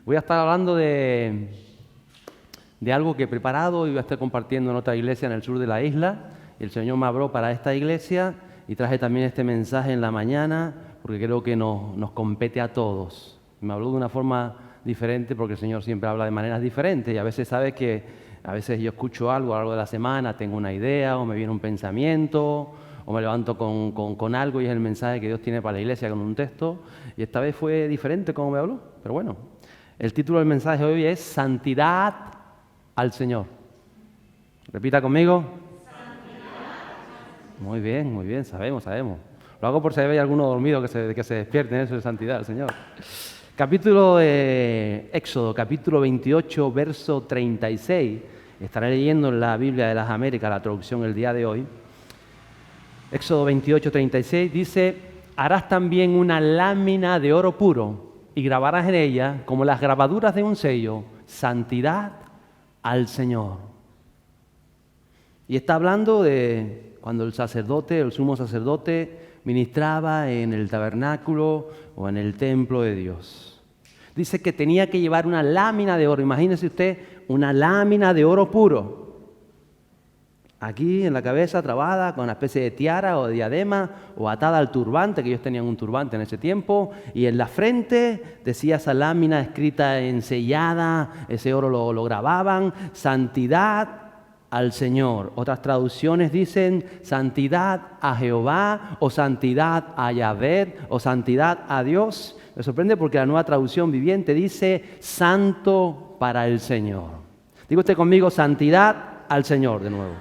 Voy a estar hablando de algo que he preparado y voy a estar compartiendo en otra iglesia en el sur de la isla. El Señor me habló para esta iglesia y traje también este mensaje en la mañana porque creo que nos compete a todos. Me habló de una forma diferente porque el Señor siempre habla de maneras diferentes y a veces sabe que a veces yo escucho algo a lo largo de la semana, tengo una idea o me viene un pensamiento o me levanto con algo y es el mensaje que Dios tiene para la iglesia con un texto y esta vez fue diferente como me habló, pero bueno. El título del mensaje de hoy es Santidad al Señor. Repita conmigo. Muy bien, sabemos. Lo hago por si hay alguno dormido que se despierte en eso de santidad al Señor. Capítulo de Éxodo, capítulo 28, verso 36. Estaré leyendo en la Biblia de las Américas, la traducción el día de hoy. Éxodo 28, 36 dice: harás también una lámina de oro puro y grabarás en ella, como las grabaduras de un sello, santidad al Señor. Y está hablando de cuando el sacerdote, el sumo sacerdote, ministraba en el tabernáculo o en el templo de Dios. Dice que tenía que llevar una lámina de oro. Imagínese usted una lámina de oro puro. Aquí en la cabeza trabada con una especie de tiara o de diadema o atada al turbante, que ellos tenían un turbante en ese tiempo, y en la frente decía esa lámina escrita ensellada, ese oro lo grababan, santidad al Señor. Otras traducciones dicen santidad a Jehová o santidad a Yahvé o santidad a Dios. Me sorprende porque la Nueva Traducción Viviente dice santo para el Señor. Diga usted conmigo, santidad al Señor de nuevo.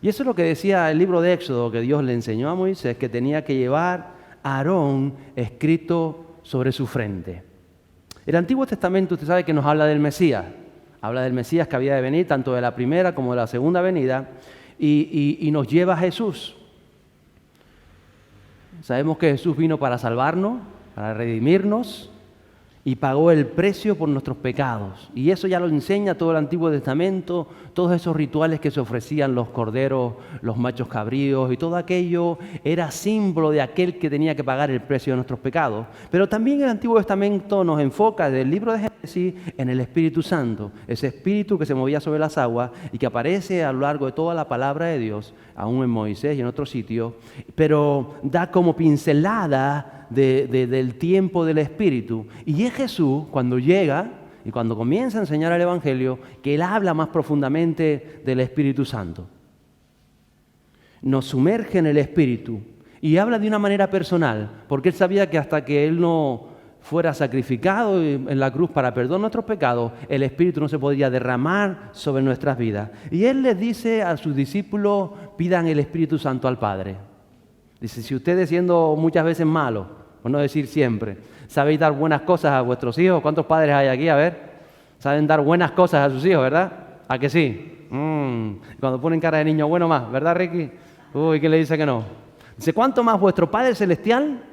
Y eso es lo que decía el libro de Éxodo, que Dios le enseñó a Moisés, que tenía que llevar a Aarón escrito sobre su frente. El Antiguo Testamento, usted sabe que nos habla del Mesías. Habla del Mesías que había de venir, tanto de la primera como de la segunda venida, y nos lleva a Jesús. Sabemos que Jesús vino para salvarnos, para redimirnos, y pagó el precio por nuestros pecados. Y eso ya lo enseña todo el Antiguo Testamento, todos esos rituales que se ofrecían, los corderos, los machos cabríos, y todo aquello era símbolo de aquel que tenía que pagar el precio de nuestros pecados. Pero también el Antiguo Testamento nos enfoca desde el libro de Génesis en el Espíritu Santo, ese Espíritu que se movía sobre las aguas y que aparece a lo largo de toda la palabra de Dios, aún en Moisés y en otros sitios, pero da como pincelada del tiempo del Espíritu. Y es Jesús cuando llega y cuando comienza a enseñar el Evangelio que Él habla más profundamente del Espíritu Santo. Nos sumerge en el Espíritu y habla de una manera personal, porque Él sabía que hasta que Él no fuera sacrificado en la cruz para perdonar nuestros pecados, el Espíritu no se podría derramar sobre nuestras vidas. Y Él les dice a sus discípulos: pidan el Espíritu Santo al Padre. Dice: si ustedes, siendo muchas veces malos, por no decir siempre, sabéis dar buenas cosas a vuestros hijos. ¿Cuántos padres hay aquí? A ver, saben dar buenas cosas a sus hijos, ¿verdad? ¿A que sí? Cuando ponen cara de niño bueno más, ¿verdad, Ricky? Uy, ¿qué le dice que no? Dice: ¿cuánto más vuestro Padre Celestial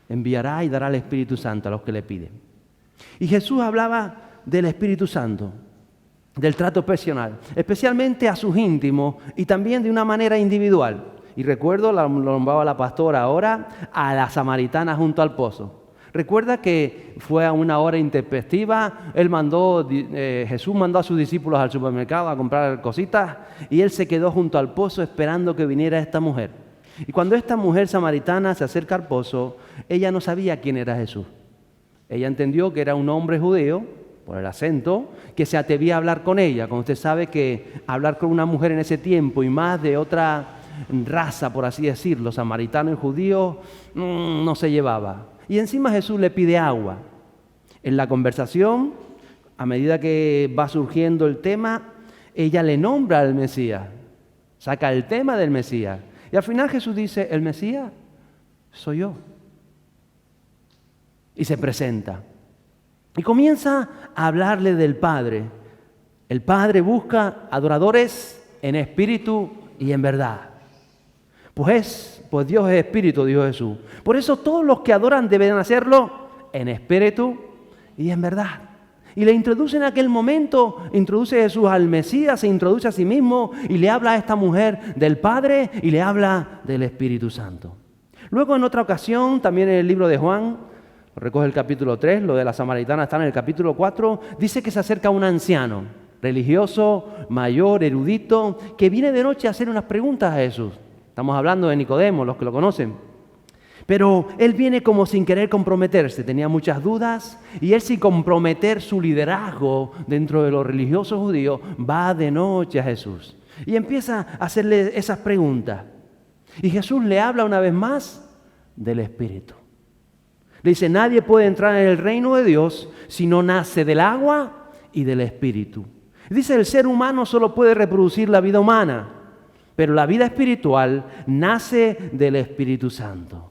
enviará y dará el Espíritu Santo a los que le piden? Y Jesús hablaba del Espíritu Santo, del trato personal, especialmente a sus íntimos y también de una manera individual. Y recuerdo, lo nombraba la pastora ahora, a la samaritana junto al pozo. Recuerda que fue a una hora intempestiva, Jesús mandó a sus discípulos al supermercado a comprar cositas y Él se quedó junto al pozo esperando que viniera esta mujer. Y cuando esta mujer samaritana se acerca al pozo, ella no sabía quién era Jesús. Ella entendió que era un hombre judío, por el acento, que se atrevía a hablar con ella. Como usted sabe que hablar con una mujer en ese tiempo y más de otra raza, por así decirlo, samaritano y judío, no se llevaba. Y encima Jesús le pide agua. En la conversación, a medida que va surgiendo el tema, ella le nombra al Mesías, saca el tema del Mesías. Y al final Jesús dice: el Mesías soy yo. Y se presenta. Y comienza a hablarle del Padre. El Padre busca adoradores en espíritu y en verdad. Pues Dios es espíritu, dijo Jesús. Por eso todos los que adoran deben hacerlo en espíritu y en verdad. Y le introduce en aquel momento, introduce Jesús al Mesías, se introduce a sí mismo y le habla a esta mujer del Padre y le habla del Espíritu Santo. Luego en otra ocasión, también en el libro de Juan, Recoge el capítulo 3, lo de la samaritana está en el capítulo 4. Dice que se acerca un anciano, religioso, mayor, erudito, que viene de noche a hacer unas preguntas a Jesús. Estamos hablando de Nicodemo, los que lo conocen. Pero él viene como sin querer comprometerse, tenía muchas dudas, y él sin comprometer su liderazgo dentro de los religiosos judíos, va de noche a Jesús y empieza a hacerle esas preguntas. Y Jesús le habla una vez más del Espíritu. Le dice, nadie puede entrar en el reino de Dios si no nace del agua y del Espíritu. Dice, el ser humano solo puede reproducir la vida humana, pero la vida espiritual nace del Espíritu Santo.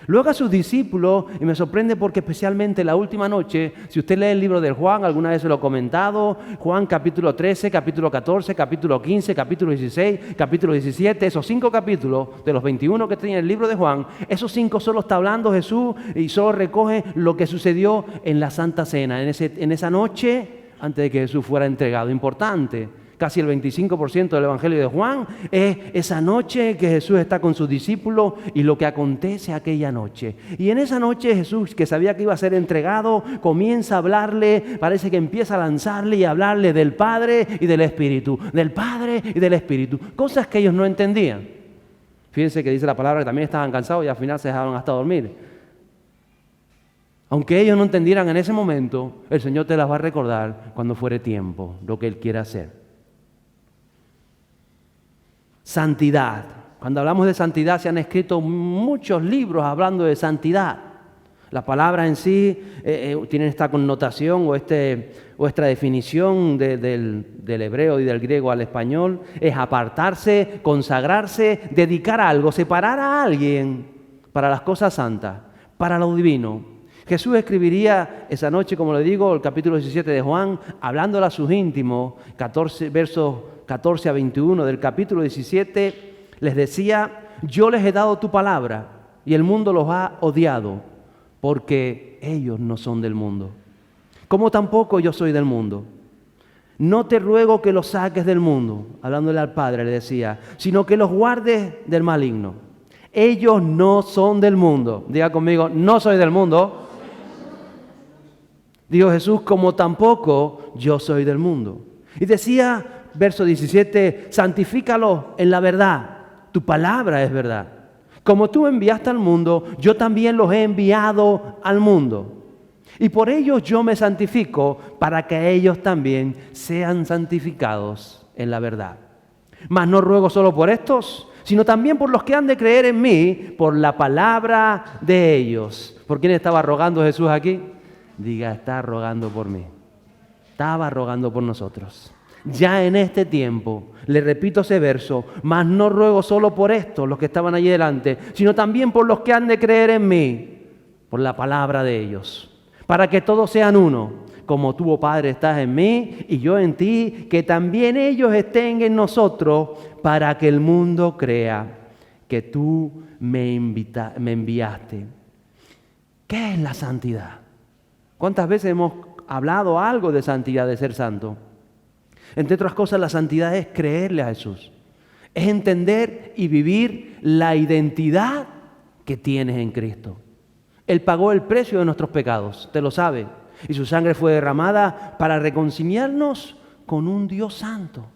Luego a sus discípulos, y me sorprende porque especialmente la última noche, si usted lee el libro de Juan, alguna vez se lo he comentado, Juan capítulo 13, capítulo 14, capítulo 15, capítulo 16, capítulo 17, esos 5 capítulos de los 21 que tiene el libro de Juan, esos 5 solo está hablando Jesús y solo recoge lo que sucedió en la Santa Cena, en esa noche antes de que Jesús fuera entregado. Importante. Casi el 25% del Evangelio de Juan es esa noche que Jesús está con sus discípulos y lo que acontece aquella noche. Y en esa noche Jesús, que sabía que iba a ser entregado, comienza a hablarle, parece que empieza a lanzarle y a hablarle del Padre y del Espíritu, del Padre y del Espíritu, cosas que ellos no entendían. Fíjense que dice la palabra que también estaban cansados y al final se dejaron hasta dormir. Aunque ellos no entendieran en ese momento, el Señor te las va a recordar cuando fuere tiempo, lo que Él quiere hacer. Santidad. Cuando hablamos de santidad se han escrito muchos libros hablando de santidad. La palabra en sí tiene esta connotación o esta definición del hebreo y del griego al español. Es apartarse, consagrarse, dedicar algo, separar a alguien para las cosas santas, para lo divino. Jesús escribiría esa noche, como le digo, el capítulo 17 de Juan, hablándole a sus íntimos, versos 14 a 21 del capítulo 17, les decía, yo les he dado tu palabra y el mundo los ha odiado porque ellos no son del mundo, como tampoco yo soy del mundo. No te ruego que los saques del mundo, hablándole al Padre, le decía, sino que los guardes del maligno. Ellos no son del mundo. Diga conmigo, no soy del mundo. Dijo Jesús, como tampoco yo soy del mundo. Y decía, verso 17, santifícalo en la verdad, tu palabra es verdad. Como tú me enviaste al mundo, yo también los he enviado al mundo. Y por ellos yo me santifico, para que ellos también sean santificados en la verdad. Mas no ruego solo por estos, sino también por los que han de creer en mí, por la palabra de ellos. ¿Por quién estaba rogando Jesús aquí? Diga, está rogando por mí. Estaba rogando por nosotros. Ya en este tiempo, le repito ese verso, mas no ruego solo por estos, los que estaban allí delante, sino también por los que han de creer en mí, por la palabra de ellos, para que todos sean uno, como tú, oh Padre, estás en mí y yo en ti, que también ellos estén en nosotros, para que el mundo crea que tú me enviaste. ¿Qué es la santidad? ¿Cuántas veces hemos hablado algo de santidad, de ser santo? Entre otras cosas, la santidad es creerle a Jesús. Es entender y vivir la identidad que tienes en Cristo. Él pagó el precio de nuestros pecados, usted lo sabe. Y su sangre fue derramada para reconciliarnos con un Dios santo.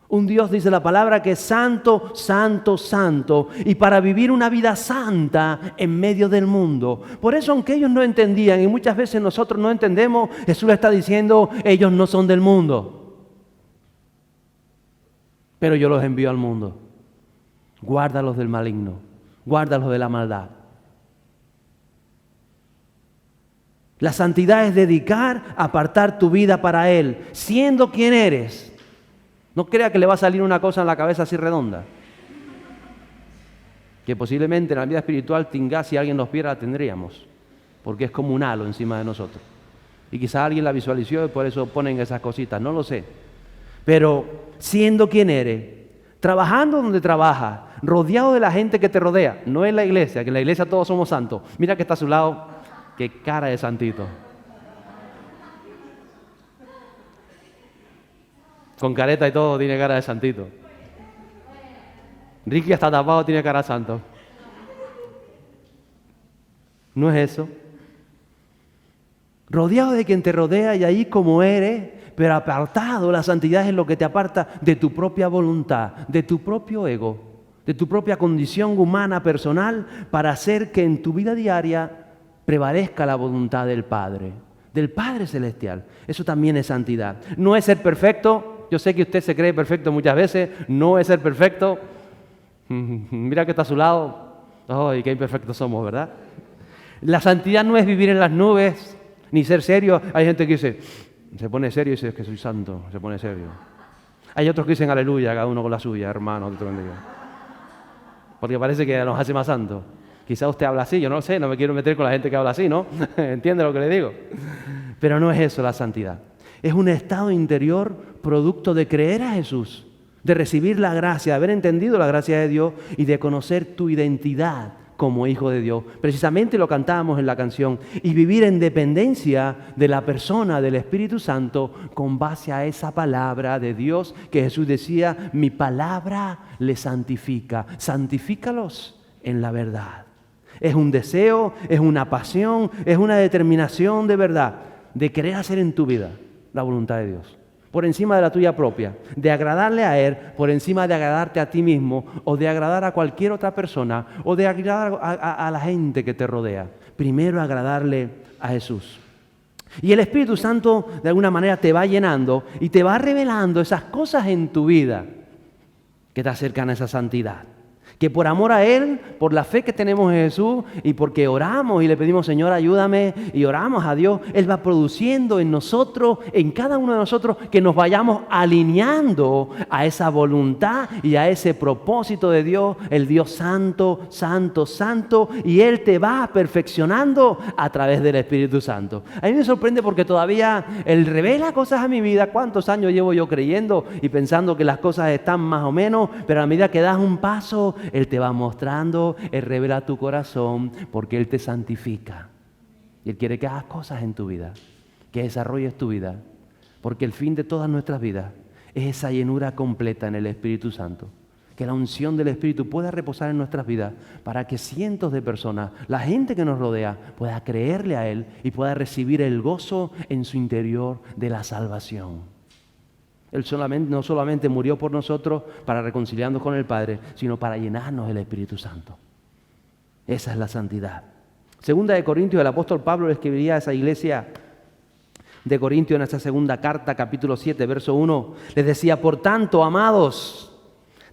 Un Dios, dice la palabra, que es santo, santo, santo. Y para vivir una vida santa en medio del mundo. Por eso, aunque ellos no entendían, y muchas veces nosotros no entendemos, Jesús le está diciendo, ellos no son del mundo. Pero yo los envío al mundo. Guárdalos del maligno. Guárdalos de la maldad. La santidad es dedicar, apartar tu vida para Él, siendo quien eres. No crea que le va a salir una cosa en la cabeza así redonda. Que posiblemente en la vida espiritual tingás, si alguien nos viera, la tendríamos. Porque es como un halo encima de nosotros. Y quizá alguien la visualizó y por eso ponen esas cositas, no lo sé. Pero siendo quien eres, trabajando donde trabajas, rodeado de la gente que te rodea, no en la iglesia, que en la iglesia todos somos santos. Mira que está a su lado, qué cara de santito. Con careta y todo tiene cara de santito. Ricky hasta tapado tiene cara de santo. No es eso. rodeado de quien te rodea y ahí como eres, pero apartado. La santidad es lo que te aparta de tu propia voluntad, de tu propio ego, de tu propia condición humana personal, para hacer que en tu vida diaria prevalezca la voluntad del Padre Celestial. Eso también es santidad. No es ser perfecto. Yo sé que usted se cree perfecto muchas veces. No es ser perfecto. Mira que está a su lado. ¡Ay, qué imperfectos somos!, ¿verdad? La santidad no es vivir en las nubes, ni ser serio. Hay gente que dice, se pone serio y dice, es que soy santo, se pone serio. Hay otros que dicen aleluya, cada uno con la suya, hermano, Dios te bendiga. Porque parece que nos hace más santos. Quizá usted habla así, yo no lo sé, no me quiero meter con la gente que habla así, ¿no? ¿Entiende lo que le digo? Pero no es eso la santidad. Es un estado interior producto de creer a Jesús, de recibir la gracia, de haber entendido la gracia de Dios y de conocer tu identidad como hijo de Dios. Precisamente lo cantábamos en la canción. Y vivir en dependencia de la persona del Espíritu Santo con base a esa palabra de Dios que Jesús decía, mi palabra les santifica. Santifícalos en la verdad. Es un deseo, es una pasión, es una determinación de verdad, de querer hacer en tu vida la voluntad de Dios, por encima de la tuya propia, de agradarle a Él, por encima de agradarte a ti mismo, o de agradar a cualquier otra persona, o de agradar a la gente que te rodea. Primero agradarle a Jesús. Y el Espíritu Santo de alguna manera te va llenando y te va revelando esas cosas en tu vida que te acercan a esa santidad. Que por amor a Él, por la fe que tenemos en Jesús y porque oramos y le pedimos, Señor, ayúdame, y oramos a Dios, Él va produciendo en nosotros, en cada uno de nosotros, que nos vayamos alineando a esa voluntad y a ese propósito de Dios, el Dios santo, santo, santo, y Él te va perfeccionando a través del Espíritu Santo. A mí me sorprende porque todavía Él revela cosas a mi vida. ¿Cuántos años llevo yo creyendo y pensando que las cosas están más o menos? Pero a medida que das un paso, Él te va mostrando, Él revela tu corazón, porque Él te santifica. Y Él quiere que hagas cosas en tu vida, que desarrolles tu vida, porque el fin de todas nuestras vidas es esa llenura completa en el Espíritu Santo. Que la unción del Espíritu pueda reposar en nuestras vidas para que cientos de personas, la gente que nos rodea, pueda creerle a Él y pueda recibir el gozo en su interior de la salvación. Él no solamente murió por nosotros para reconciliarnos con el Padre, sino para llenarnos del Espíritu Santo. Esa es la santidad. Segunda de Corintios, el apóstol Pablo le escribiría a esa iglesia de Corintios en esa segunda carta, capítulo 7, verso 1. Les decía, por tanto, amados,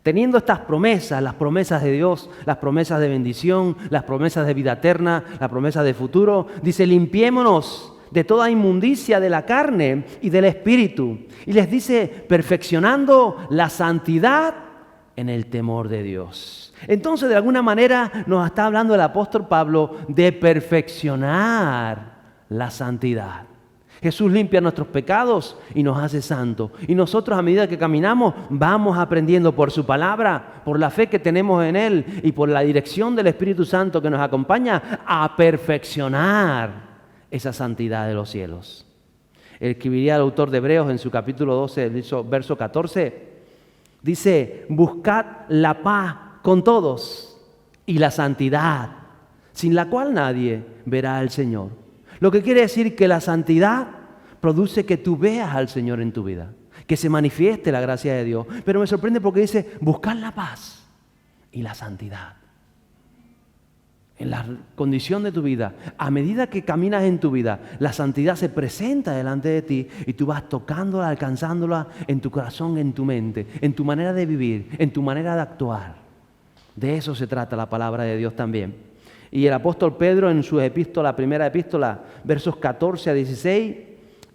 teniendo estas promesas, las promesas de Dios, las promesas de bendición, las promesas de vida eterna, las promesas de futuro, dice, limpiémonos de toda inmundicia de la carne y del espíritu. Y les dice, perfeccionando la santidad en el temor de Dios. Entonces, de alguna manera, nos está hablando el apóstol Pablo de perfeccionar la santidad. Jesús limpia nuestros pecados y nos hace santos. Y nosotros, a medida que caminamos, vamos aprendiendo por su palabra, por la fe que tenemos en Él y por la dirección del Espíritu Santo que nos acompaña a perfeccionar esa santidad de los cielos. Escribiría el autor de Hebreos en su capítulo 12, verso 14, dice, buscad la paz con todos y la santidad, sin la cual nadie verá al Señor. Lo que quiere decir que la santidad produce que tú veas al Señor en tu vida, que se manifieste la gracia de Dios. Pero me sorprende porque dice, buscad la paz y la santidad. En la condición de tu vida, a medida que caminas en tu vida, la santidad se presenta delante de ti y tú vas tocándola, alcanzándola en tu corazón, en tu mente, en tu manera de vivir, en tu manera de actuar. De eso se trata la palabra de Dios también. Y el apóstol Pedro en su epístola, primera epístola, versos 14 a 16,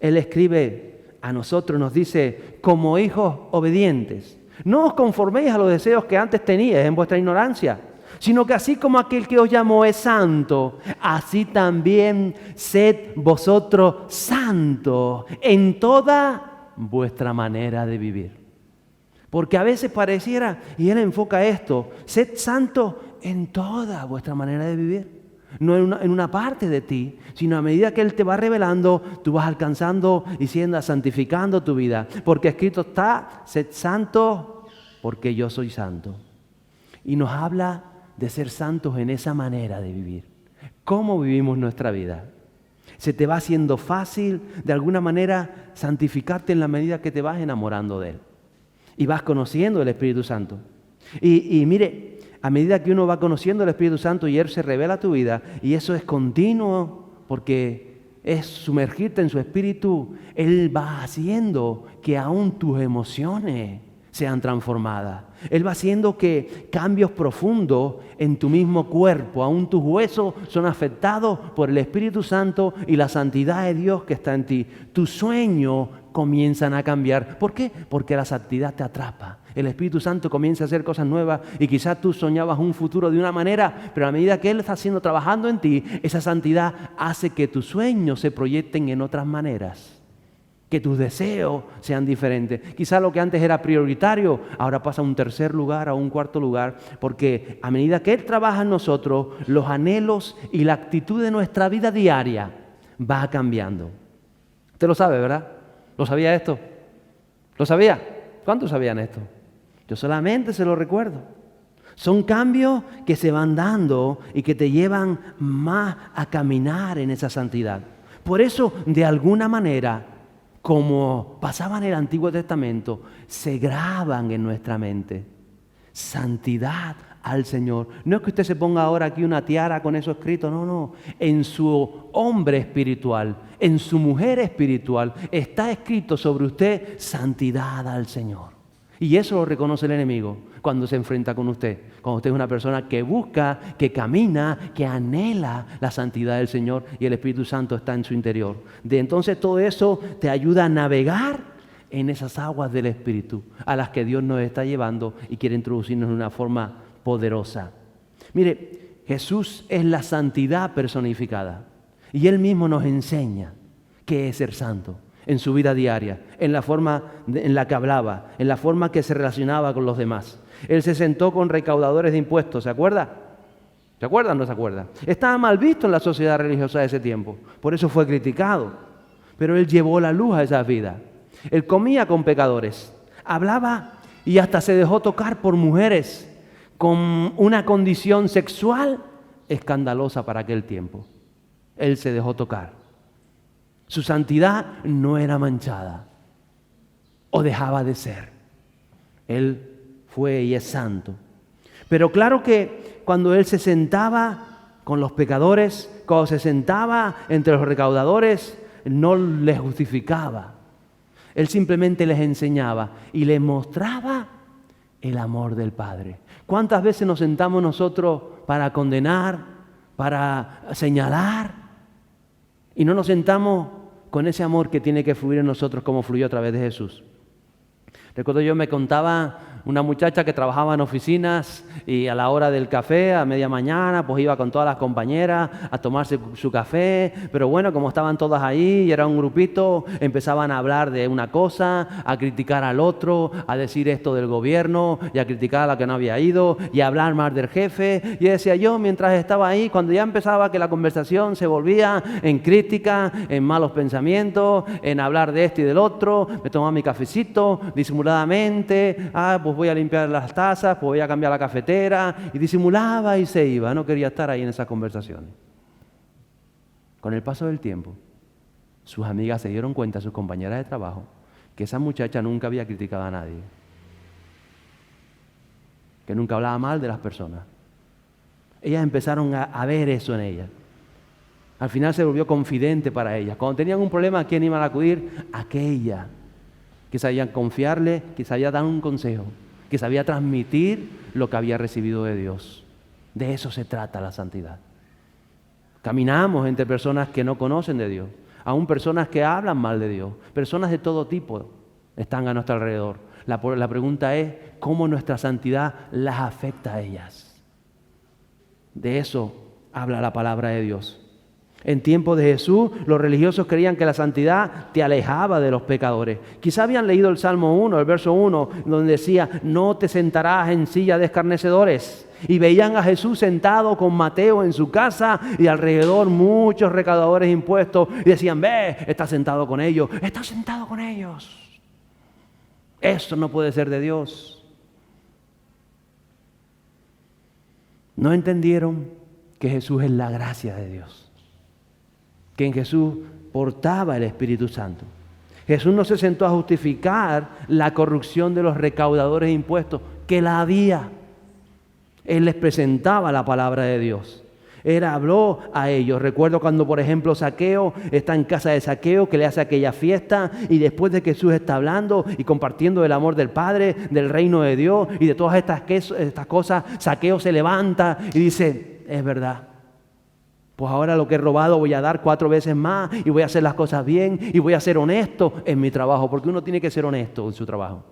él escribe a nosotros, nos dice, como hijos obedientes, no os conforméis a los deseos que antes teníais en vuestra ignorancia, sino que así como aquel que os llamó es santo, así también sed vosotros santos en toda vuestra manera de vivir. Porque a veces pareciera, y él enfoca esto, sed santos en toda vuestra manera de vivir. No en una parte de ti, sino a medida que Él te va revelando, tú vas alcanzando y santificando tu vida. Porque escrito está, sed santos porque yo soy santo. Y nos habla de ser santos en esa manera de vivir. ¿Cómo vivimos nuestra vida? Se te va haciendo fácil, de alguna manera, santificarte en la medida que te vas enamorando de Él. Y vas conociendo el Espíritu Santo. Y mire, a medida que uno va conociendo el Espíritu Santo y Él se revela a tu vida, y eso es continuo, porque es sumergirte en su Espíritu, Él va haciendo que aún tus emociones sean transformadas. Él va haciendo que cambios profundos en tu mismo cuerpo, aún tus huesos son afectados por el Espíritu Santo y la santidad de Dios que está en ti. Tus sueños comienzan a cambiar. ¿Por qué? Porque la santidad te atrapa. El Espíritu Santo comienza a hacer cosas nuevas y quizás tú soñabas un futuro de una manera, pero a medida que Él está trabajando en ti, esa santidad hace que tus sueños se proyecten en otras maneras. Que tus deseos sean diferentes. Quizá lo que antes era prioritario, ahora pasa a un tercer lugar, a un cuarto lugar, porque a medida que Él trabaja en nosotros, los anhelos y la actitud de nuestra vida diaria va cambiando. Usted lo sabe, ¿verdad? ¿Lo sabía esto? ¿Lo sabía? ¿Cuántos sabían esto? Yo solamente se lo recuerdo. Son cambios que se van dando y que te llevan más a caminar en esa santidad. Por eso, de alguna manera, como pasaba en el Antiguo Testamento, se graban en nuestra mente. Santidad al Señor. No es que usted se ponga ahora aquí una tiara con eso escrito, no. En su hombre espiritual, en su mujer espiritual, está escrito sobre usted santidad al Señor. Y eso lo reconoce el enemigo cuando se enfrenta con usted. Cuando usted es una persona que busca, que camina, que anhela la santidad del Señor y el Espíritu Santo está en su interior. Entonces todo eso te ayuda a navegar en esas aguas del Espíritu a las que Dios nos está llevando y quiere introducirnos de una forma poderosa. Mire, Jesús es la santidad personificada y Él mismo nos enseña qué es ser santo. En su vida diaria, en la forma en la que hablaba, en la forma que se relacionaba con los demás. Él se sentó con recaudadores de impuestos, ¿se acuerda? ¿Se acuerda o no se acuerda? Estaba mal visto en la sociedad religiosa de ese tiempo, por eso fue criticado. Pero Él llevó la luz a esas vidas. Él comía con pecadores, hablaba y hasta se dejó tocar por mujeres con una condición sexual escandalosa para aquel tiempo. Él se dejó tocar. Su santidad no era manchada o dejaba de ser. Él fue y es santo. Pero claro que cuando Él se sentaba con los pecadores, cuando se sentaba entre los recaudadores, no les justificaba. Él simplemente les enseñaba y les mostraba el amor del Padre. ¿Cuántas veces nos sentamos nosotros para condenar, para señalar y no nos sentamos con ese amor que tiene que fluir en nosotros como fluyó a través de Jesús? Recuerdo yo me contaba una muchacha que trabajaba en oficinas y a la hora del café, a media mañana, pues iba con todas las compañeras a tomarse su café, pero bueno, como estaban todas ahí y era un grupito, empezaban a hablar de una cosa, a criticar al otro, a decir esto del gobierno y a criticar a la que no había ido y a hablar más del jefe. Y decía yo, mientras estaba ahí, cuando ya empezaba que la conversación se volvía en crítica, en malos pensamientos, en hablar de esto y del otro, me tomaba mi cafecito disimuladamente, pues voy a limpiar las tazas, pues voy a cambiar la cafetera, y disimulaba y se iba, no quería estar ahí en esas conversaciones. Con el paso del tiempo, sus amigas se dieron cuenta, sus compañeras de trabajo, que esa muchacha nunca había criticado a nadie, que nunca hablaba mal de las personas. Ellas empezaron a ver eso en ella. Al final se volvió confidente para ellas. Cuando tenían un problema, ¿a quién iban a acudir? A aquella que sabían confiarle, que sabía dar un consejo, que sabía transmitir lo que había recibido de Dios. De eso se trata la santidad. Caminamos entre personas que no conocen de Dios, aún personas que hablan mal de Dios, personas de todo tipo están a nuestro alrededor. La pregunta es, ¿cómo nuestra santidad las afecta a ellas? De eso habla la palabra de Dios. En tiempos de Jesús, los religiosos creían que la santidad te alejaba de los pecadores. Quizá habían leído el Salmo 1, el verso 1, donde decía, no te sentarás en silla de escarnecedores. Y veían a Jesús sentado con Mateo en su casa y alrededor muchos recaudadores de impuestos. Y decían, ve, está sentado con ellos, está sentado con ellos. Eso no puede ser de Dios. No entendieron que Jesús es la gracia de Dios. que en Jesús portaba el Espíritu Santo. Jesús no se sentó a justificar la corrupción de los recaudadores de impuestos, que la había. Él les presentaba la palabra de Dios. Él habló a ellos. Recuerdo cuando, por ejemplo, Zaqueo está en casa de Zaqueo, que le hace aquella fiesta, y después de que Jesús está hablando y compartiendo el amor del Padre, del reino de Dios y de todas estas cosas, Zaqueo se levanta y dice, es verdad. Pues ahora lo que he robado voy a dar 4 veces más y voy a hacer las cosas bien y voy a ser honesto en mi trabajo, porque uno tiene que ser honesto en su trabajo,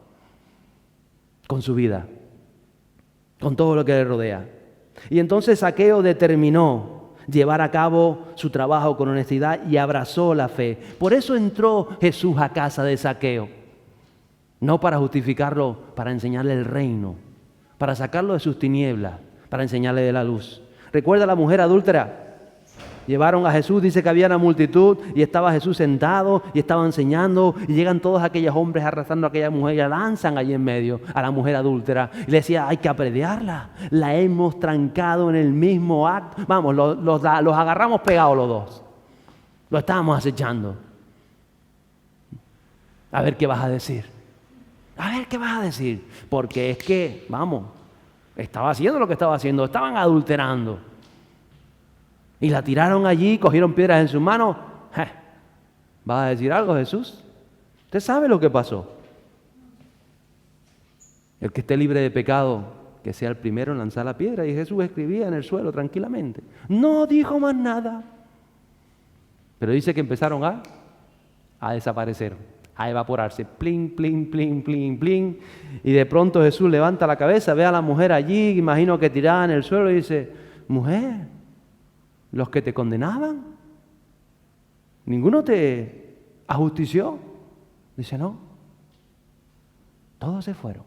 con su vida, con todo lo que le rodea. Y entonces Zaqueo determinó llevar a cabo su trabajo con honestidad y abrazó la fe. Por eso entró Jesús a casa de Zaqueo, no para justificarlo, para enseñarle el reino, para sacarlo de sus tinieblas, para enseñarle de la luz. ¿Recuerda a la mujer adúltera? Llevaron a Jesús, dice que había una multitud y estaba Jesús sentado y estaba enseñando y llegan todos aquellos hombres arrastrando a aquella mujer y la lanzan allí en medio a la mujer adúltera y le decía, hay que apedrearla, la hemos trancado en el mismo acto, vamos, los agarramos pegados los dos, lo estábamos acechando. A ver qué vas a decir, porque es que, vamos, estaba haciendo lo que estaba haciendo, estaban adulterando. Y la tiraron allí, cogieron piedras en sus manos. ¿Vas a decir algo, Jesús? Usted sabe lo que pasó. El que esté libre de pecado, que sea el primero en lanzar la piedra. Y Jesús escribía en el suelo tranquilamente. No dijo más nada. Pero dice que empezaron a desaparecer, a evaporarse. Plin, plin, plin, plin, plin. Y de pronto Jesús levanta la cabeza, ve a la mujer allí, imagino que tirada en el suelo y dice, mujer, los que te condenaban, ninguno te ajustició. Dice, no, todos se fueron.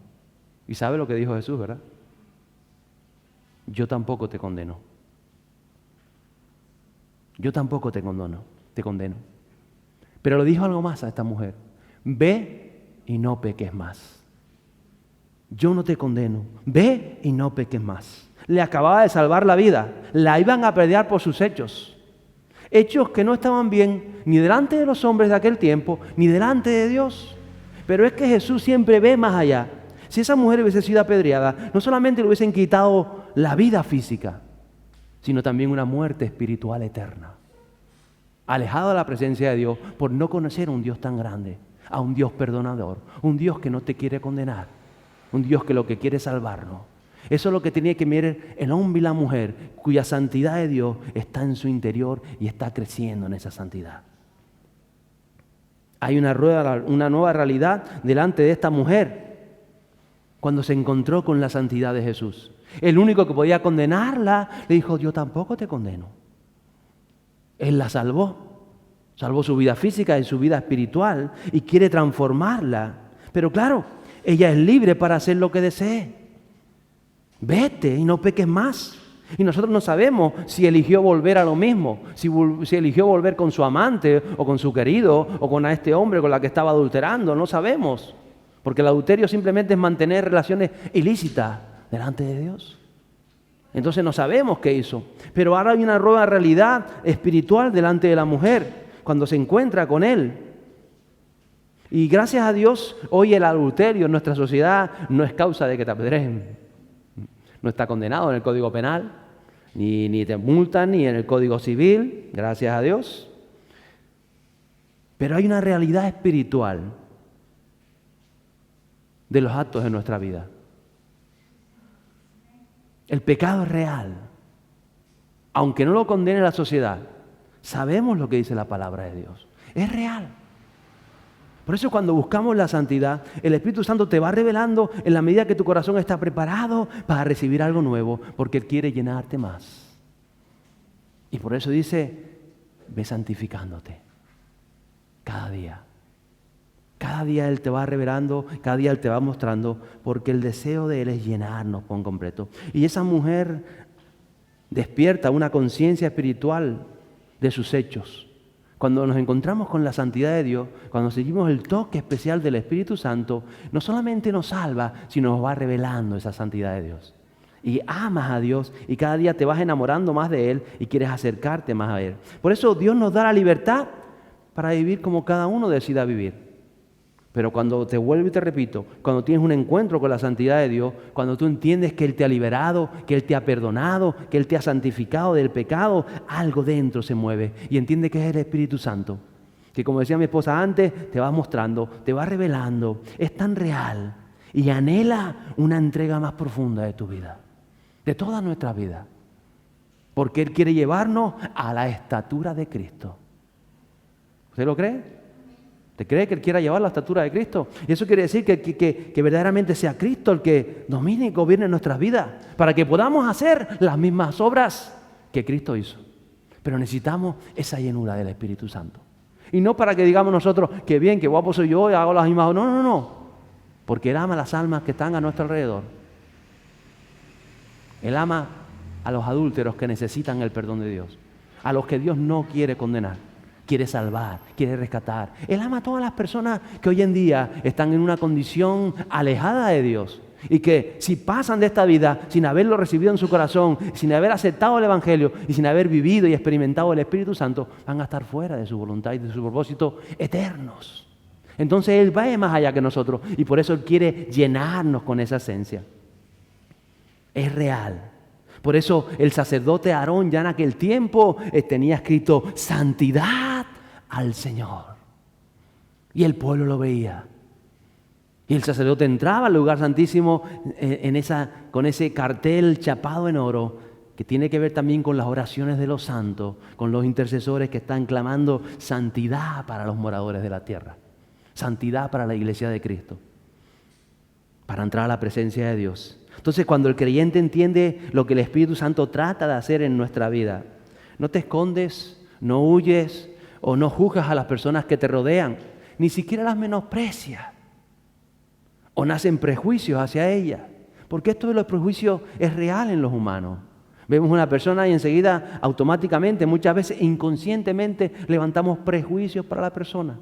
Y sabe lo que dijo Jesús, ¿verdad? Yo tampoco te condeno. Yo tampoco te condeno. Pero le dijo algo más a esta mujer. Ve y no peques más. Yo no te condeno. Ve y no peques más. Le acababa de salvar la vida. La iban a apedrear por sus hechos. Hechos que no estaban bien ni delante de los hombres de aquel tiempo, ni delante de Dios. Pero es que Jesús siempre ve más allá. Si esa mujer hubiese sido apedreada, no solamente le hubiesen quitado la vida física, sino también una muerte espiritual eterna. Alejado de la presencia de Dios por no conocer a un Dios tan grande, a un Dios perdonador, un Dios que no te quiere condenar, un Dios que lo que quiere es salvarnos. Eso es lo que tenía que mirar el hombre y la mujer, cuya santidad de Dios está en su interior y está creciendo en esa santidad. Hay una nueva realidad delante de esta mujer cuando se encontró con la santidad de Jesús. El único que podía condenarla le dijo, yo tampoco te condeno. Él la salvó su vida física y su vida espiritual y quiere transformarla. Pero claro, ella es libre para hacer lo que desee. Vete y no peques más. Y nosotros no sabemos si eligió volver a lo mismo, si eligió volver con su amante o con su querido o con a este hombre con la que estaba adulterando. No sabemos, porque el adulterio simplemente es mantener relaciones ilícitas delante de Dios. Entonces no sabemos qué hizo. Pero ahora hay una nueva realidad espiritual delante de la mujer cuando se encuentra con él. Y gracias a Dios, hoy el adulterio en nuestra sociedad no es causa de que te apedreen. No está condenado en el Código Penal, ni te multan, ni en el Código Civil, gracias a Dios. Pero hay una realidad espiritual de los actos de nuestra vida. El pecado es real. Aunque no lo condene la sociedad, sabemos lo que dice la palabra de Dios. Es real. Por eso cuando buscamos la santidad, el Espíritu Santo te va revelando en la medida que tu corazón está preparado para recibir algo nuevo, porque Él quiere llenarte más. Y por eso dice, ve santificándote cada día. Cada día Él te va revelando, cada día Él te va mostrando, porque el deseo de Él es llenarnos por completo. Y esa mujer despierta una conciencia espiritual de sus hechos. Cuando nos encontramos con la santidad de Dios, cuando seguimos el toque especial del Espíritu Santo, no solamente nos salva, sino nos va revelando esa santidad de Dios. y amas a Dios y cada día te vas enamorando más de Él y quieres acercarte más a Él. Por eso Dios nos da la libertad para vivir como cada uno decida vivir. Pero cuando te vuelvo y te repito, cuando tienes un encuentro con la santidad de Dios, cuando tú entiendes que Él te ha liberado, que Él te ha perdonado, que Él te ha santificado del pecado, algo dentro se mueve y entiende que es el Espíritu Santo. Que como decía mi esposa antes, te va mostrando, te va revelando, es tan real y anhela una entrega más profunda de tu vida, de toda nuestra vida. Porque Él quiere llevarnos a la estatura de Cristo. ¿Usted lo cree? ¿Te cree que Él quiera llevar la estatura de Cristo? Y eso quiere decir que verdaderamente sea Cristo el que domine y gobierne nuestras vidas, para que podamos hacer las mismas obras que Cristo hizo. Pero necesitamos esa llenura del Espíritu Santo. Y no para que digamos nosotros, que bien, que guapo soy yo y hago las mismas. No, no, no. Porque Él ama las almas que están a nuestro alrededor. Él ama a los adúlteros que necesitan el perdón de Dios. A los que Dios no quiere condenar. Quiere salvar, quiere rescatar. Él ama a todas las personas que hoy en día están en una condición alejada de Dios y que si pasan de esta vida sin haberlo recibido en su corazón, sin haber aceptado el Evangelio y sin haber vivido y experimentado el Espíritu Santo, van a estar fuera de su voluntad y de su propósito eternos. Entonces Él va más allá que nosotros y por eso Él quiere llenarnos con esa esencia. Es real. Por eso el sacerdote Aarón ya en aquel tiempo tenía escrito santidad al Señor. Y el pueblo lo veía. Y el sacerdote entraba al lugar santísimo con ese cartel chapado en oro, que tiene que ver también con las oraciones de los santos, con los intercesores que están clamando santidad para los moradores de la tierra, santidad para la iglesia de Cristo, para entrar a la presencia de Dios. Entonces, cuando el creyente entiende lo que el Espíritu Santo trata de hacer en nuestra vida, no te escondes, no huyes o no juzgas a las personas que te rodean, ni siquiera las menosprecias o nacen prejuicios hacia ellas, porque esto de los prejuicios es real en los humanos. Vemos una persona y enseguida, automáticamente, muchas veces inconscientemente, levantamos prejuicios para la persona.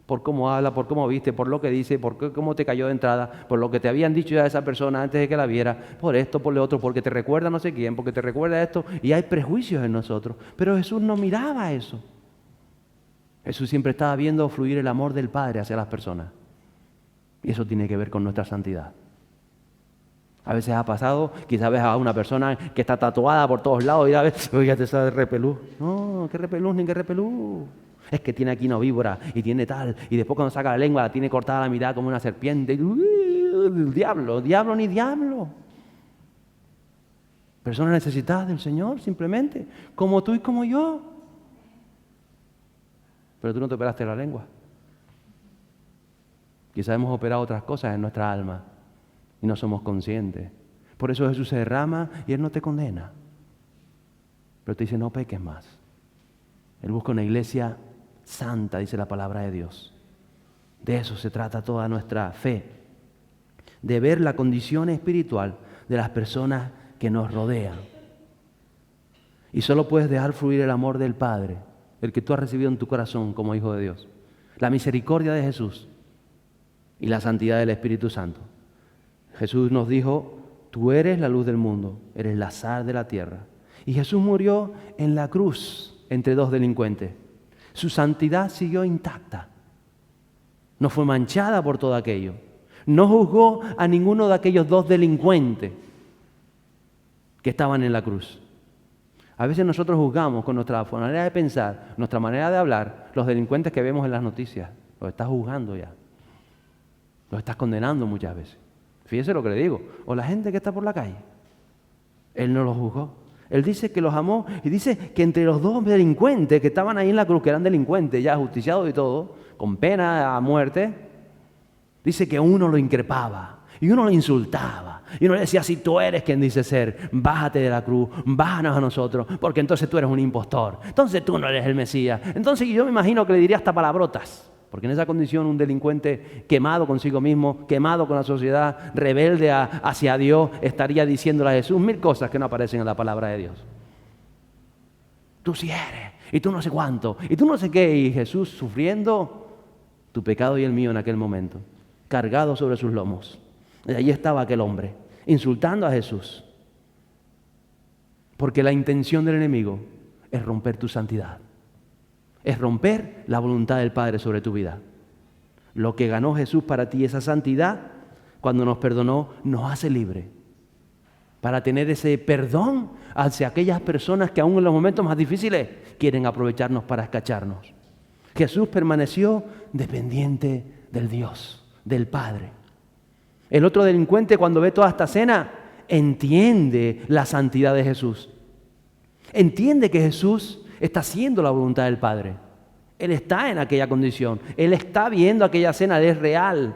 Por cómo habla, por cómo viste, por lo que dice, por cómo te cayó de entrada, por lo que te habían dicho ya de esa persona antes de que la viera, por esto, por lo otro, porque te recuerda no sé quién, porque te recuerda esto, y hay prejuicios en nosotros. Pero Jesús no miraba eso. Jesús siempre estaba viendo fluir el amor del Padre hacia las personas. Y eso tiene que ver con nuestra santidad. A veces ha pasado, quizás ves a una persona que está tatuada por todos lados y a veces, oiga, te sale repelús. No, qué repelús ni qué repelús. Es que tiene aquí una víbora y tiene tal, y después cuando saca la lengua la tiene cortada la mirada como una serpiente. Diablo ni diablo. Personas necesitadas del Señor, simplemente, como tú y como yo. Pero tú no te operaste la lengua. Quizás hemos operado otras cosas en nuestra alma y no somos conscientes. Por eso Jesús se derrama y Él no te condena. Pero te dice, no peques más. Él busca una iglesia santa, dice la palabra de Dios. De eso se trata toda nuestra fe. De ver la condición espiritual de las personas que nos rodean. Y solo puedes dejar fluir el amor del Padre, el que tú has recibido en tu corazón como hijo de Dios. La misericordia de Jesús y la santidad del Espíritu Santo. Jesús nos dijo, tú eres la luz del mundo, eres la sal de la tierra. Y Jesús murió en la cruz entre dos delincuentes. Su santidad siguió intacta. No fue manchada por todo aquello. No juzgó a ninguno de aquellos dos delincuentes que estaban en la cruz. A veces nosotros juzgamos con nuestra manera de pensar, nuestra manera de hablar, los delincuentes que vemos en las noticias. Los estás juzgando ya. Los estás condenando muchas veces. Fíjese lo que le digo. O la gente que está por la calle. Él no los juzgó. Él dice que los amó y dice que entre los dos delincuentes que estaban ahí en la cruz, que eran delincuentes ya ajusticiados y todo, con pena a muerte, dice que uno lo increpaba y uno lo insultaba. Y uno le decía, si tú eres quien dice ser, bájate de la cruz, bájanos a nosotros, porque entonces tú eres un impostor, entonces tú no eres el Mesías. Entonces yo me imagino que le diría hasta palabrotas. Porque en esa condición un delincuente quemado consigo mismo, quemado con la sociedad, rebelde hacia Dios, estaría diciéndole a Jesús 1000 cosas que no aparecen en la palabra de Dios. Tú sí eres, y tú no sé cuánto, y tú no sé qué, y Jesús sufriendo tu pecado y el mío en aquel momento, cargado sobre sus lomos. Y allí estaba aquel hombre, insultando a Jesús. Porque la intención del enemigo es romper tu santidad. Es romper la voluntad del Padre sobre tu vida. Lo que ganó Jesús para ti, esa santidad, cuando nos perdonó, nos hace libre. Para tener ese perdón hacia aquellas personas que aún en los momentos más difíciles quieren aprovecharnos para escacharnos. Jesús permaneció dependiente del Dios, del Padre. El otro delincuente, cuando ve toda esta escena, entiende la santidad de Jesús. Entiende que Jesús está haciendo la voluntad del Padre. Él está en aquella condición. Él está viendo aquella escena, Él es real.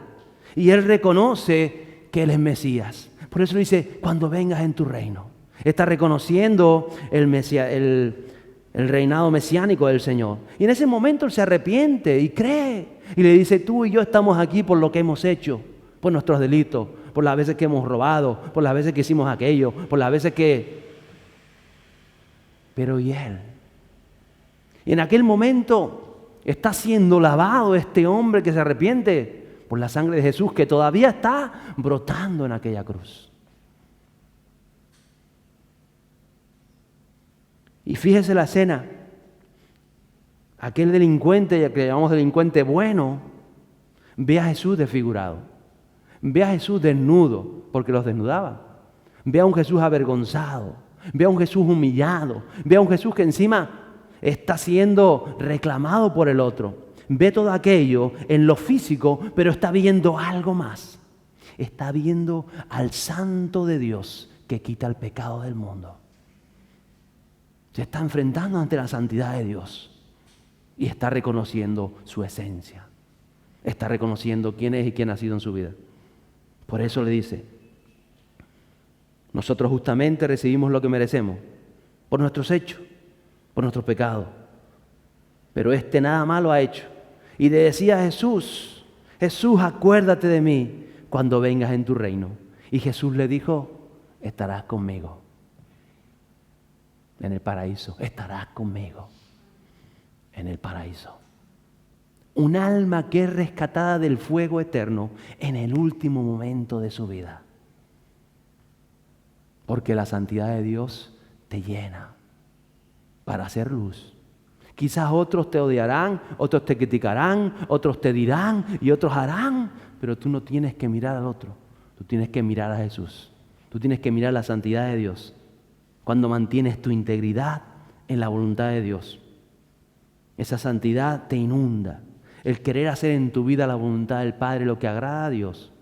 Y Él reconoce que Él es Mesías. Por eso dice, cuando vengas en tu reino. Está reconociendo el reinado mesiánico del Señor. Y en ese momento Él se arrepiente y cree. Y le dice, tú y yo estamos aquí por lo que hemos hecho, por nuestros delitos, por las veces que hemos robado, por las veces que hicimos aquello, por las veces que... Pero ¿y Él? Y en aquel momento está siendo lavado este hombre que se arrepiente por la sangre de Jesús, que todavía está brotando en aquella cruz. Y fíjese la escena. Aquel delincuente, que llamamos delincuente bueno, ve a Jesús desfigurado. Ve a Jesús desnudo, porque los desnudaba. Ve a un Jesús avergonzado. Ve a un Jesús humillado. Ve a un Jesús que encima está siendo reclamado por el otro. Ve todo aquello en lo físico, pero está viendo algo más. Está viendo al Santo de Dios que quita el pecado del mundo. Se está enfrentando ante la santidad de Dios y está reconociendo su esencia. Está reconociendo quién es y quién ha sido en su vida. Por eso le dice, nosotros justamente recibimos lo que merecemos por nuestros hechos, por nuestros pecados. Pero este nada malo ha hecho. Y le decía a Jesús, Jesús, acuérdate de mí cuando vengas en tu reino. Y Jesús le dijo, estarás conmigo en el paraíso. Estarás conmigo en el paraíso. Un alma que es rescatada del fuego eterno en el último momento de su vida. Porque la santidad de Dios te llena para hacer luz. Quizás otros te odiarán, otros te criticarán, otros te dirán y otros harán, pero tú no tienes que mirar al otro, tú tienes que mirar a Jesús. Tú tienes que mirar la santidad de Dios cuando mantienes tu integridad en la voluntad de Dios. Esa santidad te inunda. El querer hacer en tu vida la voluntad del Padre, lo que agrada a Dios.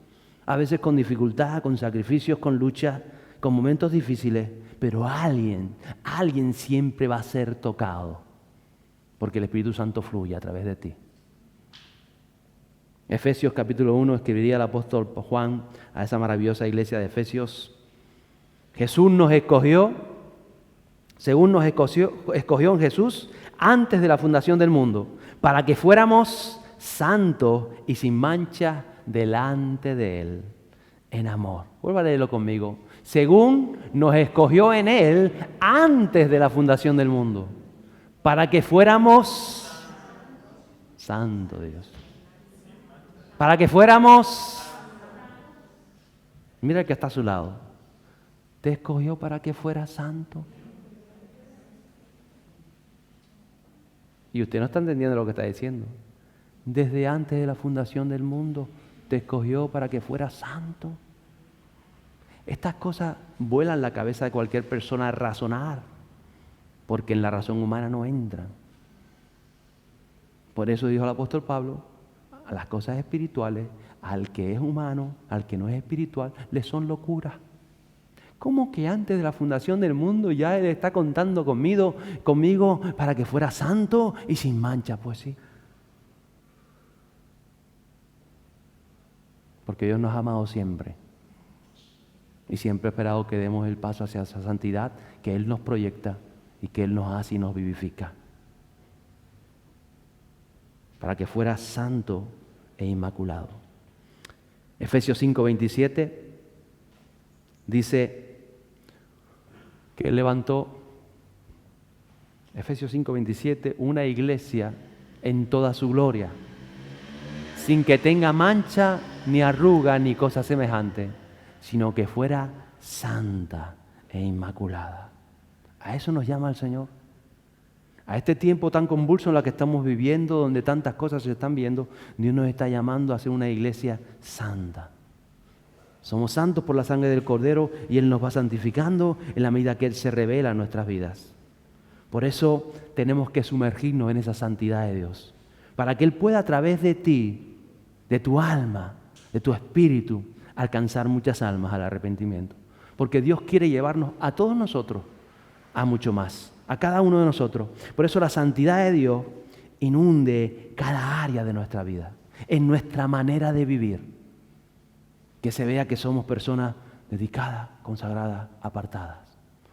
A veces con dificultad, con sacrificios, con luchas, con momentos difíciles, pero alguien siempre va a ser tocado, porque el Espíritu Santo fluye a través de ti. Efesios capítulo 1 escribiría el apóstol Juan a esa maravillosa iglesia de Efesios. Jesús nos escogió, según nos escogió en Jesús, antes de la fundación del mundo, para que fuéramos santos y sin mancha delante de Él, en amor. Vuelva a leerlo conmigo. Según nos escogió en Él antes de la fundación del mundo, para que fuéramos santo Dios. Para que fuéramos, mira el que está a su lado, te escogió para que fueras santo. Y usted no está entendiendo lo que está diciendo. Desde antes de la fundación del mundo, te escogió para que fueras santo. Estas cosas vuelan la cabeza de cualquier persona a razonar, porque en la razón humana no entran. Por eso dijo el apóstol Pablo, a las cosas espirituales, al que es humano, al que no es espiritual, le son locura. ¿Cómo que antes de la fundación del mundo ya Él está contando conmigo para que fuera santo y sin mancha? Pues sí. Porque Dios nos ha amado siempre. Y siempre ha esperado que demos el paso hacia esa santidad que Él nos proyecta y que Él nos hace y nos vivifica. Para que fuera santo e inmaculado. Efesios 5:27 dice que Él levantó, Efesios 5:27, una iglesia en toda su gloria, sin que tenga mancha, ni arruga, ni cosa semejante, sino que fuera santa e inmaculada. A eso nos llama el Señor. A este tiempo tan convulso en el que estamos viviendo, donde tantas cosas se están viendo, Dios nos está llamando a ser una iglesia santa. Somos santos por la sangre del Cordero y Él nos va santificando en la medida que Él se revela en nuestras vidas. Por eso tenemos que sumergirnos en esa santidad de Dios, para que Él pueda a través de ti, de tu alma, de tu espíritu, alcanzar muchas almas al arrepentimiento. Porque Dios quiere llevarnos a todos nosotros a mucho más, a cada uno de nosotros. Por eso la santidad de Dios inunde cada área de nuestra vida, en nuestra manera de vivir. Que se vea que somos personas dedicadas, consagradas, apartadas,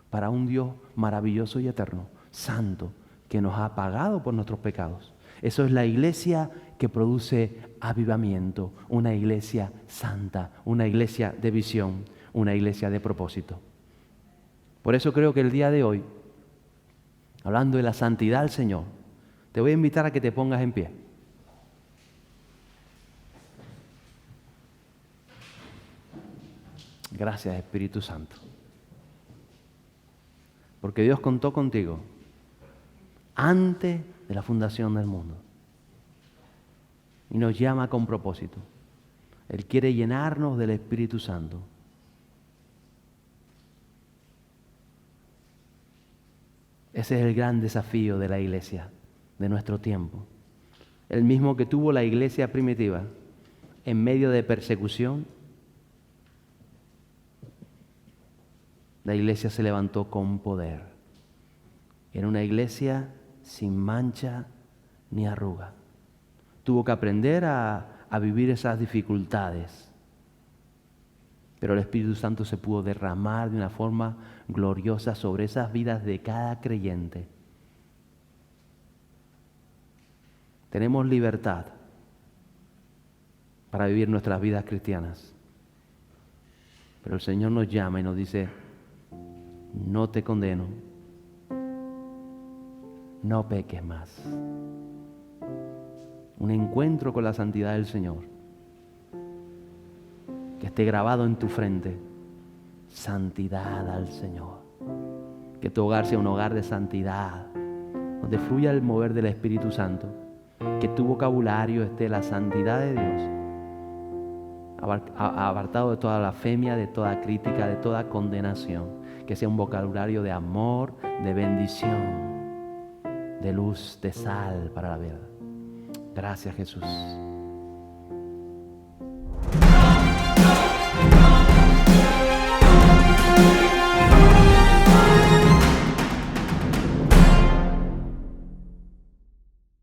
para un Dios maravilloso y eterno, santo, que nos ha pagado por nuestros pecados. Eso es la iglesia que produce avivamiento, una iglesia santa, una iglesia de visión, una iglesia de propósito. Por eso creo que el día de hoy, hablando de la santidad del Señor, te voy a invitar a que te pongas en pie. Gracias, Espíritu Santo. Porque Dios contó contigo antes de la fundación del mundo. Y nos llama con propósito. Él quiere llenarnos del Espíritu Santo. Ese es el gran desafío de la iglesia, de nuestro tiempo. El mismo que tuvo la iglesia primitiva en medio de persecución. La iglesia se levantó con poder. Era una iglesia sin mancha ni arruga. Tuvo que aprender a vivir esas dificultades. Pero el Espíritu Santo se pudo derramar de una forma gloriosa sobre esas vidas de cada creyente. Tenemos libertad para vivir nuestras vidas cristianas. Pero el Señor nos llama y nos dice: no te condeno, no peques más. Un encuentro con la santidad del Señor, que esté grabado en tu frente: santidad al Señor. Que tu hogar sea un hogar de santidad, donde fluya el mover del Espíritu Santo. Que tu vocabulario esté la santidad de Dios, apartado de toda blasfemia, de toda crítica, de toda condenación. Que sea un vocabulario de amor, de bendición, de luz, de sal para la vida. Gracias, Jesús.